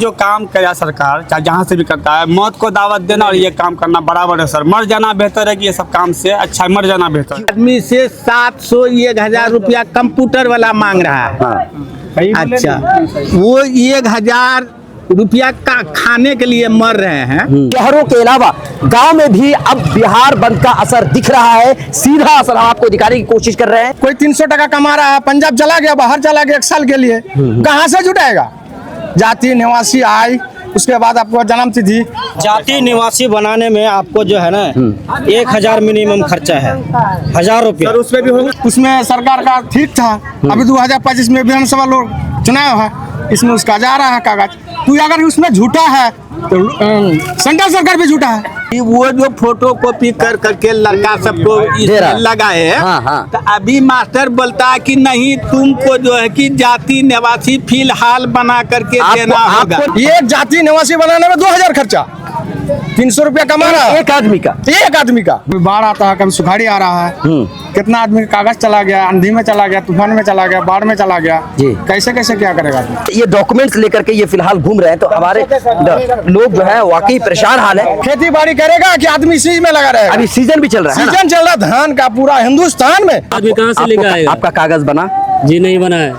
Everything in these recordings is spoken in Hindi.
जो काम किया सरकार चाहे जहाँ से भी करता है, मौत को दावत देना और ये काम करना बराबर है सर। मर जाना बेहतर है कि ये सब काम से अच्छा मर जाना बेहतर है। आदमी से 700-1000 रुपया कंप्यूटर वाला मांग रहा है। अच्छा, वो 1000 रुपया का खाने के लिए मर रहे हैं। शहरों के अलावा गांव में भी अब बिहार बंद का असर दिख रहा है। सीधा असर हम आपको दिखाने की कोशिश कर रहे हैं। कोई 300 टका कमा रहा है, पंजाब चला गया, बाहर चला गया 1 साल के लिए, कहाँ से जुटाएगा? जाति निवासी आय, उसके बाद आपको जन्म तिथि। जाति निवासी बनाने में आपको जो है ना 1000 मिनिमम खर्चा है, 1000 रुपया। उसमें भी होगा, उसमें सरकार का ठीक था। अभी 2025 में विधानसभा लोग चुनाव है, इसमें उसका जा रहा है कागज। तू अगर उसमें झूठा है तो सेंट्रल सरकार भी झूठा है। वो जो फोटो कॉपी कर करके लड़का सबको लगाए है, तो अभी मास्टर बोलता है कि नहीं, तुमको जो है कि जाति निवासी फिलहाल बना करके देना होगा। ये जाति निवासी बनाने में 2000 खर्चा, 300 रुपया कमा रहा है एक आदमी का। बाढ़ आता है, कभी सुखाड़ी आ रहा है, कितना आदमी का कागज चला गया, आंधी में चला गया, तूफान में चला गया, बाढ़ में चला गया। कैसे कैसे क्या करेगा? ये डॉक्यूमेंट्स लेकर के ये फिलहाल घूम रहे हैं, तो हमारे लोग जो है वाकई परेशान हाल है। खेती बाड़ी करेगा कि आदमी इसी में लगा रहेगा? अभी सीजन भी चल रहा है, सीजन चल रहा है धान का पूरा हिंदुस्तान में। आदमी कहाँ से लेकर आएगा? आपका कागज बना? जी नहीं बना है,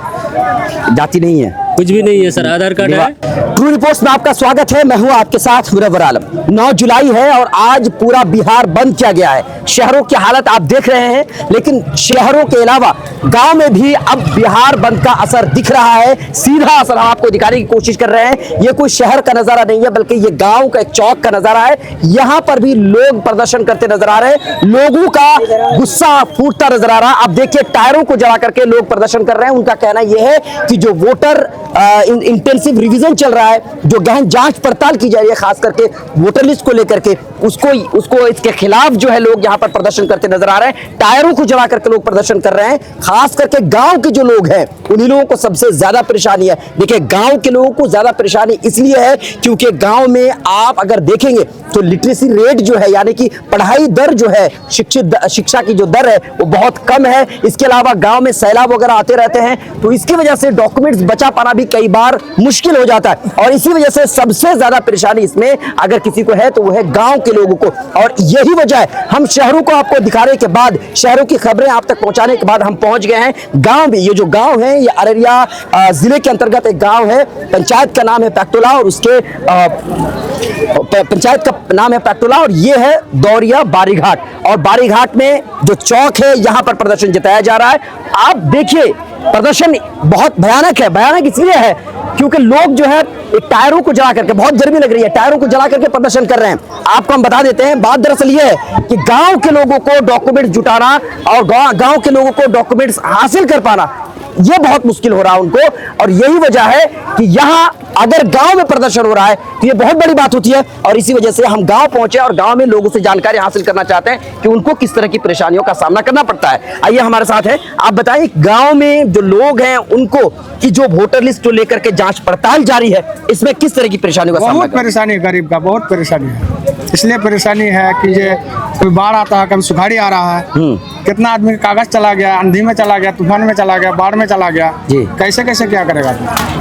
जाति नहीं है, कुछ भी नहीं है सर, आधार कार्ड है। ट्रू रिपोर्ट्स में आपका स्वागत है। मैं हूं आपके साथ मुनव्वर आलम। 9 जुलाई है और आज पूरा बिहार बंद किया गया है। शहरों की हालत आप देख रहे हैं, लेकिन शहरों के अलावा गांव में भी अब बिहार बंद का असर दिख रहा है। सीधा असर हम आपको दिखाने की कोशिश कर रहे हैं। ये कोई शहर का नजारा नहीं है, बल्कि ये गांव का एक चौक का नजारा है। यहाँ पर भी लोग प्रदर्शन करते नजर आ रहे हैं, लोगों का गुस्सा फूटता नजर आ रहा है। आप देखिए, टायरों को जला करके लोग प्रदर्शन कर रहे हैं। उनका कहना यह है कि जो वोटर इंटेंसिव रिवीजन चल रहा है, जो गहन जांच पड़ताल की जा रही है, खास करके वोटर लिस्ट को लेकर के, उसको इसके खिलाफ जो है लोग यहाँ पर प्रदर्शन करते नजर आ रहे हैं। टायरों को जला करके लोग प्रदर्शन कर रहे हैं। खास करके गांव के जो लोग हैं, उन्हीं लोगों को सबसे ज्यादा परेशानी है। देखिए, गांव के लोगों को ज्यादा परेशानी इसलिए है क्योंकि गांव में आप अगर देखेंगे तो लिटरेसी रेट जो है, यानी कि पढ़ाई दर जो है, शिक्षा की जो दर है, वो बहुत कम है। इसके अलावा गांव में सैलाब वगैरह आते रहते हैं, तो इसकी वजह से डॉक्यूमेंट्स बचा पाना भी कई बार मुश्किल हो जाता है। और इसी वजह से सबसे ज्यादा परेशानी इसमें अगर किसी को है तो वो है गांव के लोगों को। और यही वजह है, हम शहरों को आपको दिखाने के बाद, शहरों की खबरें आप तक पहुंचाने के बाद हम पहुंच गए हैं गांव में। ये जो गांव है, ये अररिया जिले के अंतर्गत एक गांव है। पंचायत का नाम है पैक्टोला और उसके पंचायत का नाम है पैक्टोला और ये है दौरिया बारीघाट। और बारीघाट में जो चौक है, यहां पर प्रदर्शन जताया जा रहा है। आप देखिए, प्रदर्शन बहुत भयानक है। भयानक इसलिए है क्योंकि लोग जो है टायरों को जला करके, बहुत गर्मी लग रही है, टायरों को जला करके प्रदर्शन कर रहे हैं। आपको हम बता देते हैं, बात दरअसल ये है कि गांव के लोगों को डॉक्यूमेंट जुटाना और गांव के लोगों को डॉक्यूमेंट्स हासिल कर पाना, ये बहुत मुश्किल हो रहा है उनको। और यही वजह है कि यहाँ अगर गांव में प्रदर्शन हो रहा है तो ये बहुत बड़ी बात होती है। और इसी वजह से हम गांव पहुंचे और गांव में लोगों से जानकारी हासिल करना चाहते हैं कि उनको किस तरह की परेशानियों का सामना करना पड़ता है। आइए हमारे साथ है, आप बताइए गांव में जो लोग हैं उनको कि जो वोटर लिस्ट को लेकर के जांच पड़ताल जारी है, इसमें किस तरह की परेशानियों का सामना? बहुत परेशानी है, गरीब का बहुत परेशानी है। इसलिए परेशानी है कि ये कोई बाढ़ आता है, कभी सुखाड़ी आ रहा है, कितना आदमी का कागज चला गया, आंधी में चला गया, तूफान में चला गया, बाढ़ में चला गया। कैसे कैसे क्या करेगा?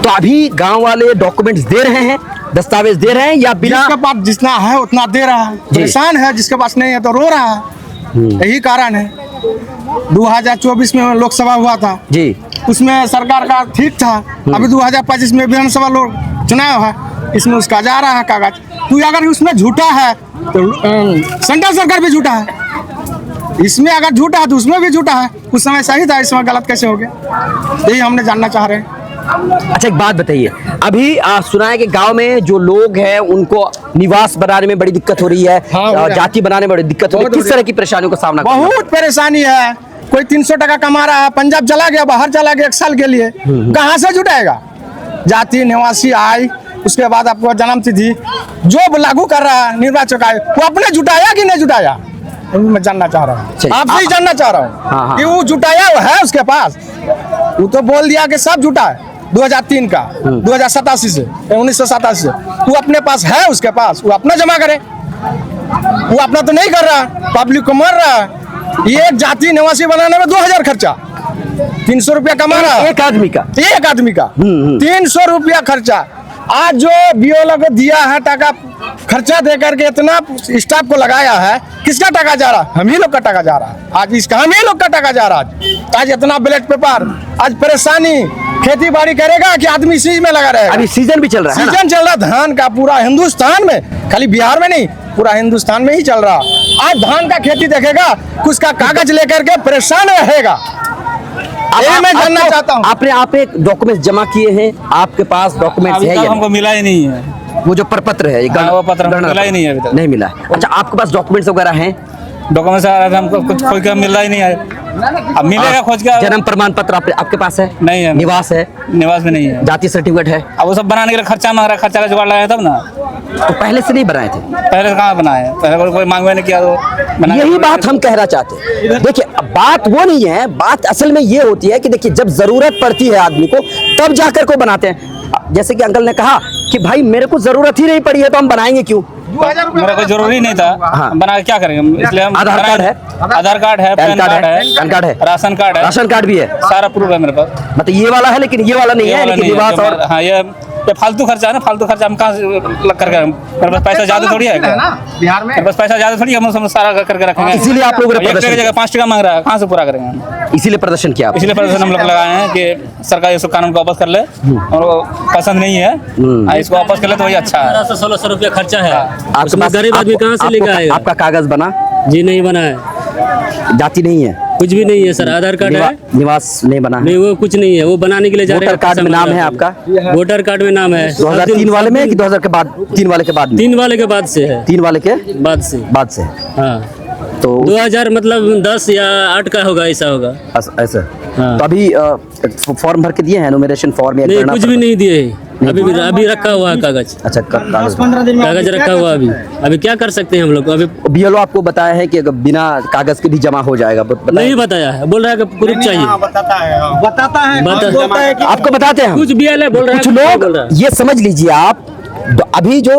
तो अभी गांव वाले डॉक्यूमेंट्स दे रहे हैं, दस्तावेज दे रहे हैं, या बिना? जिसके पास जितना है उतना दे रहा है, परेशान है। जिसके पास नहीं है तो रो रहा है। यही कारण है। 2024 में लोकसभा हुआ था जी, उसमें सरकार का ठीक था। अभी 2025 में विधानसभा लोग चुनाव है, इसमें उसका जा रहा है कागज। तू अगर उसमें झूठा है तो सेंट्रल सरकार भी झूठा है। इसमें अगर झूठा है तो उसमें भी झूठा है। उस समय सही था, इस समय गलत कैसे हो गया? यही हमने जानना चाह रहे हैं। अच्छा, एक बात बताइए, अभी सुना है कि गांव में जो लोग हैं उनको निवास बनाने में बड़ी दिक्कत हो रही है, जाति बनाने में बड़ी दिक्कत हो रही है। किस तरह की परेशानियों का सामना? बहुत परेशानी है। कोई 300 टका कमा रहा है, पंजाब चला गया, बाहर चला गया 1 साल के लिए, कहाँ से जुटाएगा? जाति निवासी आय, उसके बाद आपको जन्म तिथि जो लागू कर रहा है निर्वाचन आयोग, वो अपने जुटाया कि नहीं जुटाया? मैं जानना चाह रहा हूँ, आपसे ही जानना चाह रहा हूँ कि वो जुटाया है उसके पास। वो तो बोल दिया कि सब जुटा है 2003 का, 2087 से 1987 से। वो अपने पास है, उसके पास, वो अपना जमा करे। वो अपना तो नहीं कर रहा, पब्लिक को मर रहा है। ये जाति निवासी बनाने में 2000 खर्चा, 300 रुपया कमा रहा है एक आदमी का 300 रुपया खर्चा। आज जो बीओ को दिया है टाका खर्चा दे करके इतना स्टाफ को लगाया है, किसका टाका जा रहा? हम ही लोग का टाका जा रहा है। आज इसका हम ही लोग का टाका जा रहा है। आज इतना ब्लैक पेपर, आज परेशानी, खेती बाड़ी करेगा कि आदमी इसी में लगा रहेगा। अभी सीजन भी चल रहा है ना? सीजन चल रहा धान का पूरा हिंदुस्तान में, खाली बिहार में नहीं, पूरा हिंदुस्तान में ही चल रहा। आज धान का खेती देखेगा, कुछ का कागज लेकर के परेशान रहेगा। ये मैं जानना चाहता हूँ। आपने डॉक्यूमेंट जमा किए हैं, आपके पास डॉक्यूमेंट्स अभी है तक या हमको मिला ही नहीं है। नहीं? वो जो प्रपत्र है, हाँ, वो पत्र हमको मिला ही नहीं है अभी तक। नहीं मिला है। अच्छा, आपके पास डॉक्यूमेंट्स वगैरह हैं? डॉक्यूमेंट हमको कुछ खोज के मिल रहा ही नहीं है। अब मिलेगा खोज के। जन्म प्रमाण पत्र आपके पास है? नहीं है। निवास है? निवास में नहीं है। जाति सर्टिफिकेट है? अब वो सब बनाने के लिए खर्चा मांग रहा है, खर्चा का जुगाड़ लगाया तब ना। तो पहले से नहीं बनाए थे? पहले कहाँ बनाए, पहले कोई मांगवे नहीं किया तो यही बात हम कहना चाहते हैं। देखिए, अब बात वो नहीं है, बात असल में ये होती है कि देखिए, जब जरूरत पड़ती है आदमी को तब जाकर को बनाते हैं। जैसे कि अंकल ने कहा कि भाई मेरे को जरूरत ही नहीं पड़ी है तो हम बनाएंगे क्यों? मेरा कोई जरूरी नहीं था। हाँ। बना के क्या करेंगे, इसलिए हम आधार कार्ड है? आधार कार्ड है, पैन कार्ड है, पैन कार्ड है, राशन कार्ड है, राशन कार्ड भी है, सारा प्रूफ है मेरे पास। मतलब ये वाला है लेकिन ये वाला नहीं है, लेकिन निवास और हाँ, ये फालतू खर्चा है ना। फालतू खर्चा हम कहाँ से लग करके, मेरे पास पैसा ज्यादा थोड़ी है बिहार में। मेरे पास पैसा ज्यादा थोड़ी है, हम सारा करके रखेंगे। इसीलिए आप लोगों ने एक प्रदर्शन जगह 5 टका मांग रहा है, कहाँ से पूरा करेंगे हम? इसीलिए प्रदर्शन किया आपने। इसलिए प्रदर्शन हम लोग लगाए हैं कि सरकार इसको कानून को वापस कर ले, और वो पसंद नहीं है, इसको वापस कर ले तो वही अच्छा है। 1600 रुपया खर्चा है। आपके उसमें पास गरीब आदमी कहाँ से लेके आएगा? आपका कागज बना? जी नहीं बना है, जाति नहीं है, कुछ भी नहीं है सर। आधार कार्ड है, निवास नहीं बना है? नहीं वो कुछ नहीं है, वो बनाने के लिए जा रहे हैं। वोटर कार्ड में नाम है आपका? वोटर कार्ड में नाम है। 2003 वाले में कि 2000 के बाद? 3 वाले के बाद में? 3 वाले के बाद से है। 3 वाले के बाद से, बाद से? हाँ। तो 2000 मतलब 10 या 8 का होगा, ऐसा होगा। ऐसा। हाँ। तो अभी फॉर्म भर के दिए हैं, एनुमरेशन फॉर्म या नहीं, गणना कुछ पत्र? भी नहीं दिए। अभी रखा हुआ है कागज। अच्छा, कागज कागज रखा हुआ है अभी क्या कर सकते हैं हम लोग? अभी बीएलओ आपको बताया है कि अगर बिना कागज के भी जमा हो जाएगा? नहीं बताया है, बोल रहा है कि प्रूफ चाहिए। बताता है बोलता है कि आपको बताते हैं हम। कुछ भी है, बोल रहा है कुछ लोग ये समझ लीजिए आप, अभी जो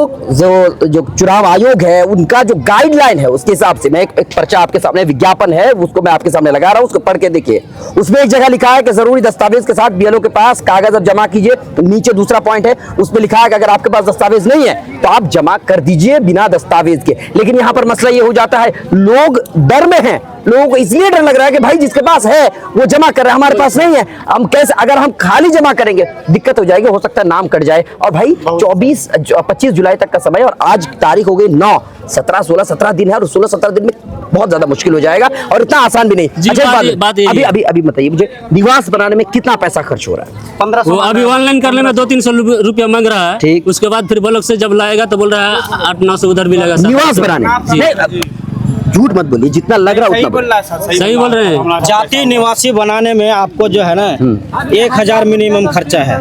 चुनाव आयोग है उनका जो गाइडलाइन है उसके हिसाब से, मैं एक पर्चा आपके सामने, विज्ञापन है उसको मैं आपके सामने लगा रहा हूं, उसको पढ़ के देखिए। उसमें एक जगह लिखा है कि जरूरी दस्तावेज के साथ बीएलओ के पास कागज अब जमा कीजिए। नीचे दूसरा पॉइंट है, उसमें लिखा है कि अगर आपके पास दस्तावेज नहीं है तो आप जमा कर दीजिए बिना दस्तावेज के। लेकिन यहां पर मसला ये हो जाता है, लोग डर में हैं, लोगों को इसलिए डर लग रहा है कि भाई जिसके पास है वो जमा कर रहा है, हमारे पास नहीं है, हम कैसे? अगर हम खाली जमा करेंगे दिक्कत हो जाएगी, हो सकता है नाम कट जाए। और भाई 25 जुलाई तक का समय, और आज तारीख हो गई 9, 17, 16, 17 दिन है, और 16, 17 दिन में बहुत ज्यादा मुश्किल हो जाएगा और इतना आसान भी नहीं। जी, अच्छा, बात यही है। अभी बताइए मुझे, निवास बनाने में कितना पैसा खर्च हो रहा है? 1500। वो अभी ऑनलाइन करने में 200-300 रुपया मांग रहा है। ठीक। उसके बाद फिर ब्लॉक से जब लाएगा तो बोल रहा है 800-900 उधर भी लगा। निवास बनाने जी। नहीं, झूठ मत बोलिए, जितना लग रहा है उतना बोलिए। सही बोल रहे हैं। जाति निवासी बनाने में आपको जो है ना 1000 मिनिमम खर्चा है,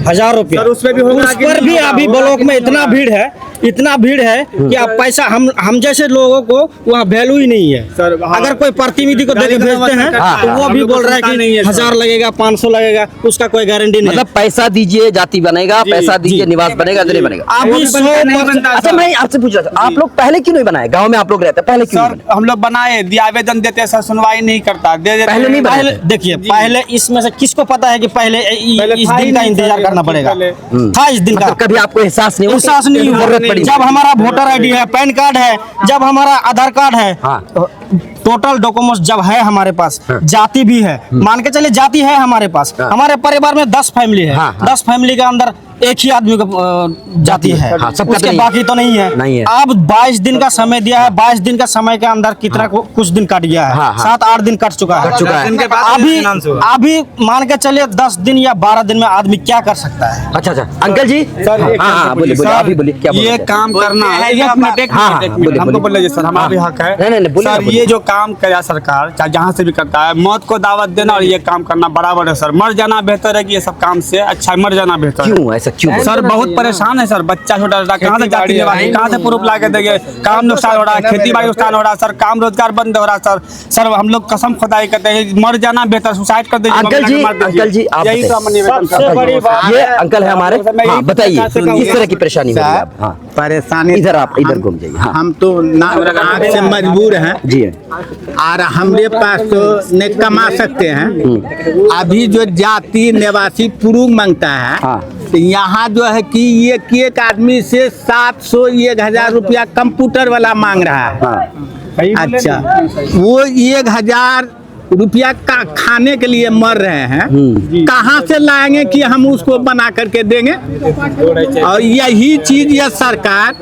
1000 रुपया। सर, उस पे भी होगा उस कि पर नहीं भी होगा? अभी ब्लॉक में इतना भीड़ है कि आप पैसा, हम जैसे लोगों को वहाँ वैल्यू ही नहीं है। सर, हाँ। अगर कोई प्रतिनिधि को देके भेजते हैं तो वो भी बोल रहा है कि 1000 लगेगा, 500 लगेगा, उसका कोई गारंटी नहीं है। मतलब पैसा दीजिए जाति बनेगा, पैसा दीजिए निवास बनेगा, तो नहीं बनेगा। अभी 100% अच्छा, मैं आपसे पूछ रहा था, आप लोग पहले क्यों नहीं बनाए? गांव में आप लोग रहते हैं, पहले क्यों नहीं सर बनाए? हम लोग बनाए, दिया आवेदन देते हैं, सर सुनवाई नहीं करता, दे देते पहले नहीं बनाए पहले थे? देखिए, पहले इसमें से किसको पता है कि पहले इस था ही दिन का नहीं, इंतजार सर, करना पड़ेगा? पहले। था इस दिन का? मतलब कभी आपको एहसास नहीं हुआ? एहसास नहीं हुआ। जरूरत पड़ी? जब हमारा वोटर आईडी है, पैन कार्ड है, जब हमारा आधार कार्ड है, हाँ। टोटल डॉक्यूमेंट्स जब है हमारे पास, जाति भी है, मान के चलिए जाति है हमारे पास। हाँ। हमारे परिवार में 10 फैमिली है, हाँ, हाँ। 10 फैमिली के अंदर एक ही आदमी का जाति है, हाँ, सबका तो उसके नहीं। बाकी तो नहीं है। नहीं है। अब 22 दिन का समय दिया है, 22 दिन का समय के अंदर कितना कुछ दिन कट गया है, हाँ, हाँ। 7-8 दिन कट चुका है। अभी मान के चलिए 10 दिन या 12 दिन में आदमी क्या कर सकता है? अच्छा, अंकल जी, सर, एक हाँ, मिनट बोलिए, सर, अभी बोलिए, क्या बोल ये रहे थे? काम करना है, एक मिनट, एक हाँ, मिनट, बोलिए, हमको बोलिए। बोलिए सर, हमारा भी हक है। नहीं, बोलिए ना, सर, बोलिए। ये जो काम किया सरकार, चाहे जहाँ से भी करता है, मौत को दावत देना और ये काम करना बराबर है सर। मर जाना बेहतर है कि ये सब काम से, अच्छा मर जाना बेहतर है। क्यों ऐसा क्यों? सर बहुत परेशान है सर, बच्चा छोटा छोटा, कहाँ से जाति निवासी, कहाँ से प्रूफ ला के देंगे? काम नुकसान हो रहा है, खेती बाड़ी नुकसान हो रहा है सर, काम रोजगार बंद हो रहा है सर हम लोग कसम खुदाई करते हैं, मर जाना बेहतर, सुसाइड कर दीजिए। अंकल जी, आप यही तो हम निवेदन सबसे करते बड़ी हैं। बात ये अंकल है हमारे, हाँ, बताइए किस तरह की परेशानी हो रही है? हाँ, परेशानी इधर आप इधर घूम जाइए। हाँ, हम तो आँख से मजबूर हैं। जी और हमारे पास तो नहीं कमा सकते हैं। अभी जो जाति निवासी पुरुष मांगता है, हाँ। तो यहाँ जो है कि ये एक आदमी से 700-1000 रुपया कंप्यूटर वाला मांग रहा है। हाँ। अच्छा, वो 1000 रुपया का खाने के लिए मर रहे हैं, कहाँ से लाएंगे कि हम उसको बना करके देंगे। और यही चीज ये सरकार,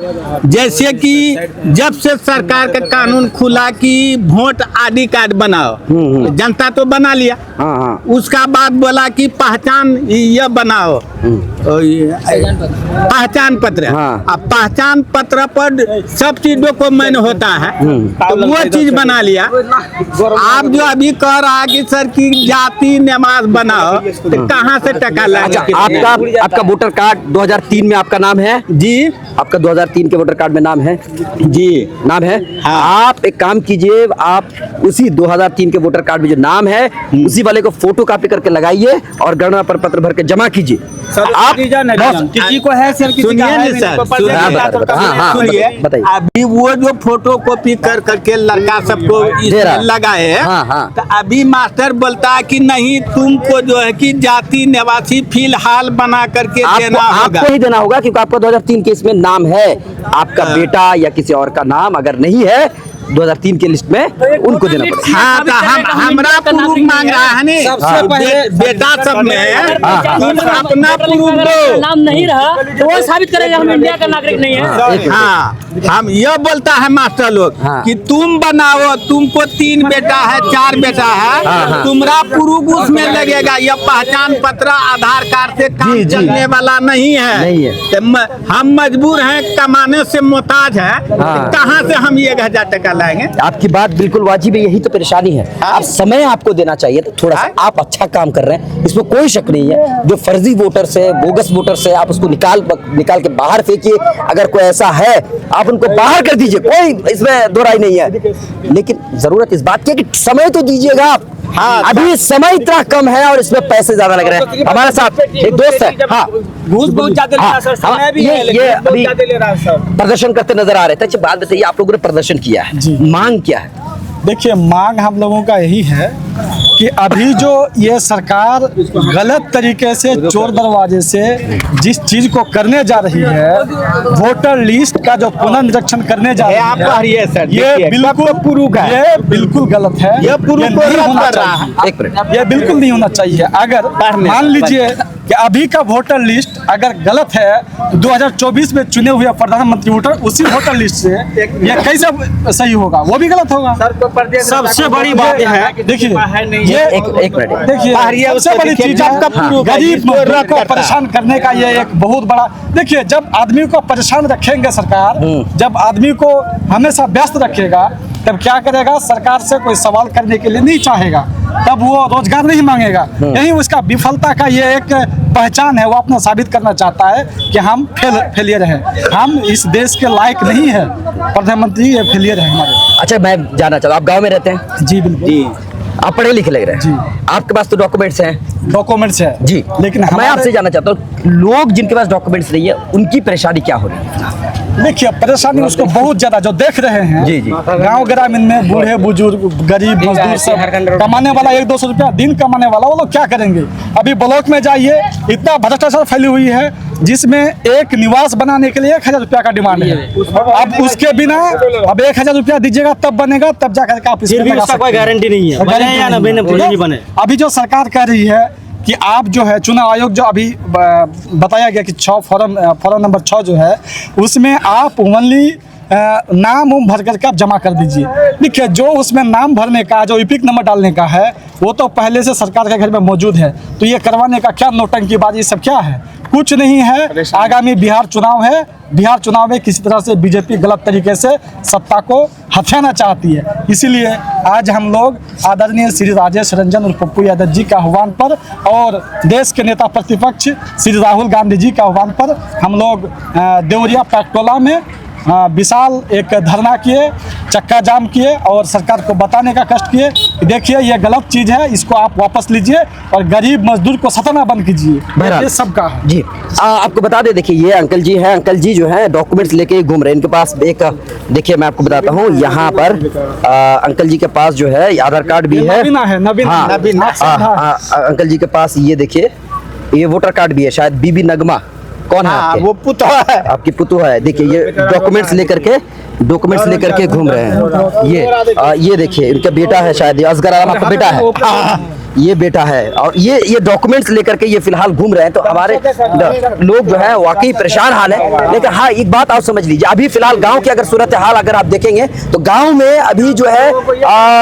जैसे कि जब से सरकार का कानून खुला कि वोट ID कार्ड बनाओ, जनता तो बना लिया। हाँ, हाँ। उसका बाद बोला कि पहचान ये बनाओ, पहचान पत्र। हाँ। अब पहचान पत्र पर सब चीज डॉक्यूमेंट होता है, तो वो चीज बना लिया। आप जो अभी कह रहा है कि सर की जाति नमाज बनाओ, तो कहाँ से टका अच्छा, लाएंगे? आपका वोटर कार्ड 2003 में आपका नाम है जी, आपका 2003 के वोटर कार्ड में नाम है जी नाम है। हाँ। आप एक काम कीजिए, आप उसी 2003 के वोटर कार्ड में जो नाम है उसी वाले को फोटो कॉपी करके लगाइए और गणना पत्र भर के जमा कीजिए। आप किसी को है सर, किसी का सुनिए है ना नहीं, सर, कोई सुनिए। हाँ, पर्चा बता, हाँ, हाँ, सुनिए, बताइए। अभी वो जो फोटो कॉपी कर करके लड़का सबको दे रहा है। लगाए हैं, हाँ, हाँ। तो अभी मास्टर बोलता है कि नहीं, तुमको जो है कि जाति निवासी फिलहाल बना करके देना होगा। आपको ही देना होगा क्योंकि आपका 2003 के इसमें नाम है। आपका बेटा या किसी और का नाम अगर नहीं है 2003 के लिस्ट में, उनको देना पड़ेगा। हाँ, तो हमरा प्रूफ मांग रहा है नहीं, सबसे पहले बेटा सब में तुम अपना प्रूफ दो। नाम नहीं रहा तो वो साबित करेगा हम इंडिया का नागरिक नहीं है। हाँ, हम ये बोलता है मास्टर लोग हाँ। कि तुम बनाओ, तुमको 3 बेटा है 4 बेटा है, हाँ। तुम्हारा प्रूफ उसमें लगेगा। यह पहचान पत्र आधार कार्ड से काम जी, जी। चलने वाला नहीं है। नहीं है। तो हम मजबूर हैं, कमाने से मोहताज है, हाँ। कहाँ से हम 1000 टका लाएंगे? आपकी बात बिल्कुल वाजिब है, यही तो परेशानी है। आप समय आपको देना चाहिए, तो थोड़ा सा आप अच्छा काम कर रहे हैं, इसमें कोई शक नहीं है। जो फर्जी वोटर से, बोगस वोटर से, आप उसको निकाल के बाहर फेंकिए। अगर कोई ऐसा है आप उनको बाहर कर दीजिए, कोई इसमें दो राय नहीं है। लेकिन जरूरत इस बात की है कि समय तो दीजिएगा आप। हाँ, अभी समय इतना कम है और इसमें पैसे ज्यादा लग रहे हैं। हमारे साथ एक दोस्त है, हाँ, घूस बहुत ज्यादा ले रहा है सर, समय भी है, लेकिन ये बहुत अभी ज्यादा ले रहा है सर। प्रदर्शन करते नजर आ रहे थे। अच्छा, बात बताइए, आप लोगों ने प्रदर्शन किया है, मांग क्या है? देखिए, मांग हम लोगों का यही है कि अभी जो ये सरकार गलत तरीके से चोर दरवाजे से जिस चीज को करने जा रही है, वोटर लिस्ट का जो पुनर्निरीक्षण करने जा रही आप है, पढ़िए सर, ये देखिए, बिल्कुल कब प्रूफ है? ये बिल्कुल गलत है। ये प्रूफ ये को नहीं रद्द होना कर रहा है। चाहिए। एक मिनट, ये बिल्कुल नहीं होना चाहिए। अगर मान लीजिए कि अभी का वोटर लिस्ट अगर गलत है, तो 2024 में चुने हुए प्रधानमंत्री वोटर उसी वोटर लिस्ट से ये कैसे सही होगा? वो भी गलत होगा। सबसे बड़ी बात है, देखिए, ये एक मिनट, देखिए, सबसे बड़ी चीज आपका प्रूफ है, गरीब जिसको मजदूर रद्द को करता है। परेशान करने का ये एक बहुत बड़ा। देखिए, जब आदमी को परेशान रखेंगे सरकार, जब आदमी को हमेशा व्यस्त रखेगा, तब क्या करेगा? सरकार से कोई सवाल करने के लिए नहीं चाहेगा, तब वो रोजगार नहीं मांगेगा। यही उसका विफलता का ये एक पहचान है। वो अपना साबित करना चाहता है कि हम फेलियर हैं, हम इस देश के लायक नहीं है। प्रधानमंत्री ये फेलियर है हमारे। अच्छा, मैं जानना चाहता हूँ, आप गांव में रहते हैं? जी बिल्कुल। आप पढ़े लिखे लग रहे हैं। जी। आपके पास तो डॉक्यूमेंट्स हैं। डॉक्यूमेंट्स है जी, लेकिन मैं हमारे- आपसे जानना चाहता हूँ, लोग जिनके पास डॉक्यूमेंट्स नहीं है उनकी परेशानी क्या हो रही है? देखिए, परेशानी उसको बहुत ज्यादा जो देख रहे हैं। जी, जी। गांव ग्रामीण में बूढ़े बुजुर्ग गरीब मजदूर सब कमाने वाला 100-200 रुपया दिन कमाने वाला, वो लोग क्या करेंगे? अभी ब्लॉक में जाइए, इतना भ्रष्टाचार फैली हुई है जिसमें एक निवास बनाने के लिए 1000 रुपया का डिमांड है। अब उसके बिना अब 1000 रुपया दीजिएगा तब बनेगा, तब जाकर के आप इसमें लगा सकते हैं। गारंटी नहीं है, बने या ना बने, नहीं बने। अभी जो सरकार कह रही है कि आप जो है चुनाव आयोग जो अभी बताया गया कि 6 फॉर्म नंबर 6 जो है, उसमें आप ओनली नाम भर करके आप जमा कर दीजिए। देखिए, जो उसमें नाम भरने का, जो ईपिक नंबर डालने का है, वो तो पहले से सरकार के घर में मौजूद है। तो ये करवाने का क्या नौटंकीबाजी सब क्या है? कुछ नहीं है। आगामी बिहार चुनाव है, बिहार चुनाव में किसी तरह से बीजेपी गलत तरीके से सत्ता को हथियाना चाहती है। इसीलिए आज हम लोग आदरणीय श्री राजेश रंजन और पप्पू यादव जी के आह्वान पर और देश के नेता प्रतिपक्ष श्री राहुल गांधी जी के आह्वान पर हम लोग देवरिया पैक्टोला में विशाल एक धरना किए, चक्का जाम किए और सरकार को बताने का कष्ट किए कि देखिए ये गलत चीज़ है, इसको आप वापस लीजिए और गरीब मजदूर को सताना बंद कीजिए। बहरहाल। ये सबका है। जी आपको बता दें, देखिए ये अंकल जी हैं, अंकल जी जो हैं डॉक्यूमेंट्स लेके घूम रहे हैं। इनके पास एक देखिए मैं आपको बताता हूँ, यहाँ पर अंकल जी के पास जो है आधार कार्ड भी है। नबीना है, नबीना। हाँ, अंकल जी के पास ये देखिए ये वोटर कार्ड भी है, शायद बीबी नगमा कौन है आपके? वो पुतौ है। आपकी पुतु है। देखिए ये डॉक्यूमेंट्स लेकर के घूम रहे हैं। ये देखिए इनका बेटा है, शायद ये असगर आलम आपका बेटा है। ये बेटा है और ये डॉक्यूमेंट्स लेकर के ये फिलहाल घूम रहे हैं। तो हमारे लोग जो है वाकई परेशान हाल है। लेकिन हाँ एक बात आप समझ लीजिए, अभी फिलहाल गांव की अगर सूरत हाल अगर आप देखेंगे तो गांव में अभी जो है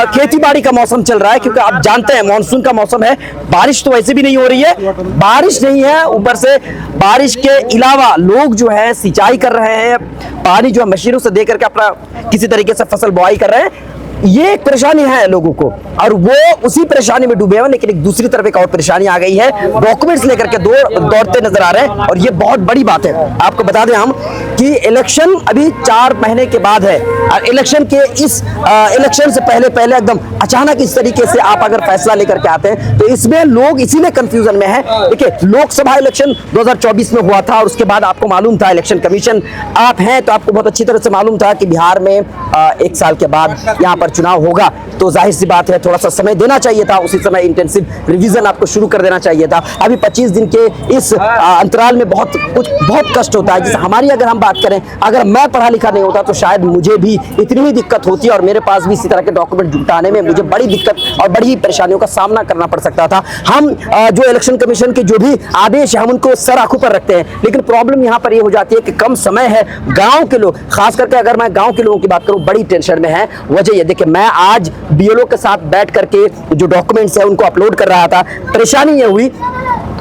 खेती बाड़ी का मौसम चल रहा है, क्योंकि आप जानते हैं मानसून का मौसम है। बारिश तो वैसे भी नहीं हो रही है, बारिश नहीं है, ऊपर से बारिश के अलावा लोग जो है सिंचाई कर रहे हैं, पानी जो है मशीनों से दे करके अपना किसी तरीके से फसल बुआई कर रहे हैं। ये एक परेशानी है लोगों को और वो उसी परेशानी में डूबे हैं। लेकिन एक दूसरी तरफ एक और परेशानी आ गई है, डॉक्यूमेंट्स लेकर के दौड़ते नजर आ रहे हैं और ये बहुत बड़ी बात है। आपको बता दें हम कि इलेक्शन अभी 4 महीने के बाद है और इलेक्शन के इस इलेक्शन से पहले एकदम अचानक इस तरीके से आप अगर फैसला लेकर के आते हैं तो इसमें लोग इसीलिए कंफ्यूजन में है। देखिए लोकसभा इलेक्शन 2024 में हुआ था और उसके बाद आपको मालूम था, इलेक्शन कमीशन आप हैं तो आपको बहुत अच्छी तरह से मालूम था कि बिहार में 1 साल के बाद यहाँ पर चुनाव होगा। तो जाहिर सी बात है थोड़ा सा समय देना चाहिए था, उसी समय इंटेंसिव रिवीजन आपको शुरू कर देना चाहिए था। अभी 25 दिन के इस अंतराल में बहुत कष्ट होता है। जैसे हमारी अगर हम बात करें, अगर मैं पढ़ा लिखा नहीं होता तो शायद मुझे भी इतनी ही दिक्कत होती और मेरे पास भी इसी तरह के डॉक्यूमेंट जुटाने में मुझे बड़ी दिक्कत और बड़ी परेशानियों का सामना करना पड़ सकता था। हम जो इलेक्शन कमीशन के जो भी आदेश है हम उनको सर आंखों पर रखते हैं, लेकिन प्रॉब्लम यहाँ पर ये हो जाती है कि कम समय है। गाँव के लोग, खास करके अगर मैं गाँव के लोगों की बात करूँ, बड़ी टेंशन में है। वजह ये देखिए मैं आज बीएलओ के साथ बैठ करके जो डॉक्यूमेंट्स है उनको अपलोड कर रहा था। परेशानी ये हुई,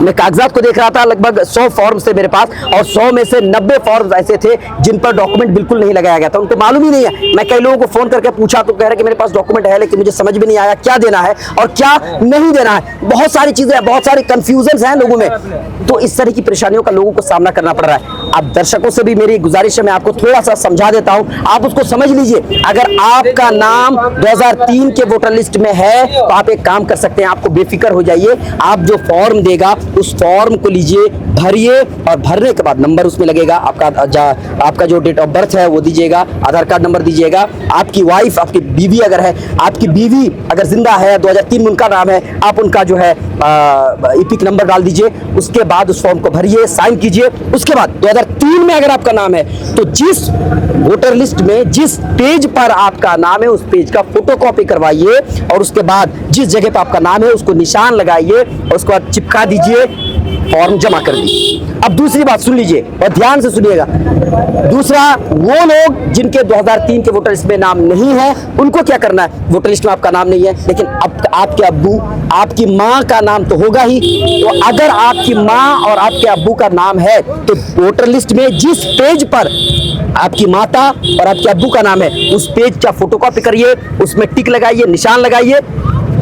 मैं कागजात को देख रहा था, लगभग 100 फॉर्म्स थे मेरे पास और 100 में से 90 फॉर्म्स ऐसे थे जिन पर डॉक्यूमेंट बिल्कुल नहीं लगाया गया था। उनको मालूम ही नहीं है। मैं कई लोगों को फोन करके पूछा तो कह रहे कि मेरे पास डॉक्यूमेंट है लेकिन मुझे समझ में नहीं आया क्या देना है और क्या नहीं देना है। बहुत सारी चीजें, बहुत सारे कंफ्यूजन हैं लोगों में। तो इस तरह की परेशानियों का लोगों को सामना करना पड़ रहा है। अब दर्शकों से भी मेरी गुजारिश है, मैं आपको थोड़ा सा समझा देता हूं, आप उसको समझ लीजिए। अगर आपका नाम 2003 के वोटर लिस्ट में है तो आप एक काम कर सकते हैं, आपको बेफिक्र हो जाइए। आप जो फॉर्म देगा उस फॉर्म को लीजिए, भरिए और भरने के बाद नंबर उसमें लगेगा। आपका जो डेट ऑफ बर्थ है वो दीजिएगा, आधार कार्ड नंबर दीजिएगा। आपकी वाइफ, आपकी बीवी अगर है, आपकी बीवी अगर जिंदा है, 2003 में उनका नाम है, आप उनका जो है ईपिक नंबर डाल दीजिए। उसके बाद उस फॉर्म को भरिए, साइन कीजिए। उसके बाद 2003 में अगर आपका नाम है तो जिस वोटर लिस्ट में जिस पेज पर आपका नाम है उस पेज का फोटोकॉपी करवाइए और उसके बाद जिस जगह पर आपका नाम है उसको निशान लगाइए और उसको चिपका दीजिए, फॉर्म जमा कर दी। अब दूसरी बात सुन लीजिए और ध्यान से सुनिएगा। दूसरा, वो लोग जिनके 2003 के वोटर लिस्ट में नाम नहीं है उनको क्या करना है? वोटर लिस्ट में आपका नाम नहीं है लेकिन अब आपके अब्बू, आपकी माँ का नाम तो होगा ही। तो अगर आपकी माँ और आपके अब्बू का नाम है तो वोटर लिस्ट में जिस पेज पर आपकी माता और आपके अब्बू का नाम है उस पेज का फोटोकॉपी करिए, उसमें टिक लगाइए, निशान लगाइए।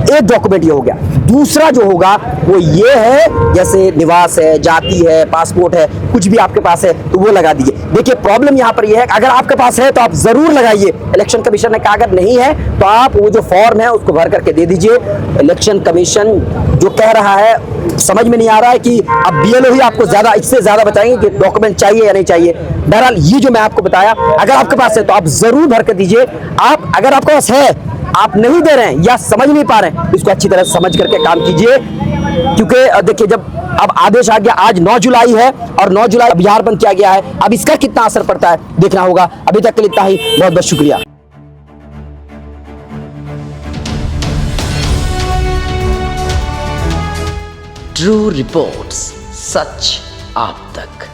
एक डॉक्यूमेंट ये हो गया। दूसरा जो होगा वो ये है, जैसे निवास है, जाति है, पासपोर्ट है, कुछ भी आपके पास है तो वो लगा दीजिए। देखिए प्रॉब्लम यहाँ पर ये है, अगर आपके पास है तो आप जरूर लगाइए। इलेक्शन कमीशन ने कहा अगर नहीं है तो आप वो जो फॉर्म है उसको भर करके दे दीजिए। इलेक्शन कमीशन जो कह रहा है समझ में नहीं आ रहा है कि अब बीएलओ ही आपको ज्यादा, इससे ज्यादा बताएंगे कि डॉक्यूमेंट चाहिए या नहीं चाहिए। बहरहाल ये जो मैं आपको बताया, अगर आपके पास है तो आप जरूर भर कर दीजिए। आप अगर आपके पास है, आप नहीं दे रहे हैं या समझ नहीं पा रहे हैं, इसको अच्छी तरह समझ करके काम कीजिए। क्योंकि देखिए जब अब आदेश आ गया, आज 9 जुलाई है और 9 जुलाई बिहार बंद किया गया है। अब इसका कितना असर पड़ता है देखना होगा। अभी तक के लिए इतना ही, बहुत बहुत शुक्रिया। ट्रू रिपोर्ट्स, सच आप तक।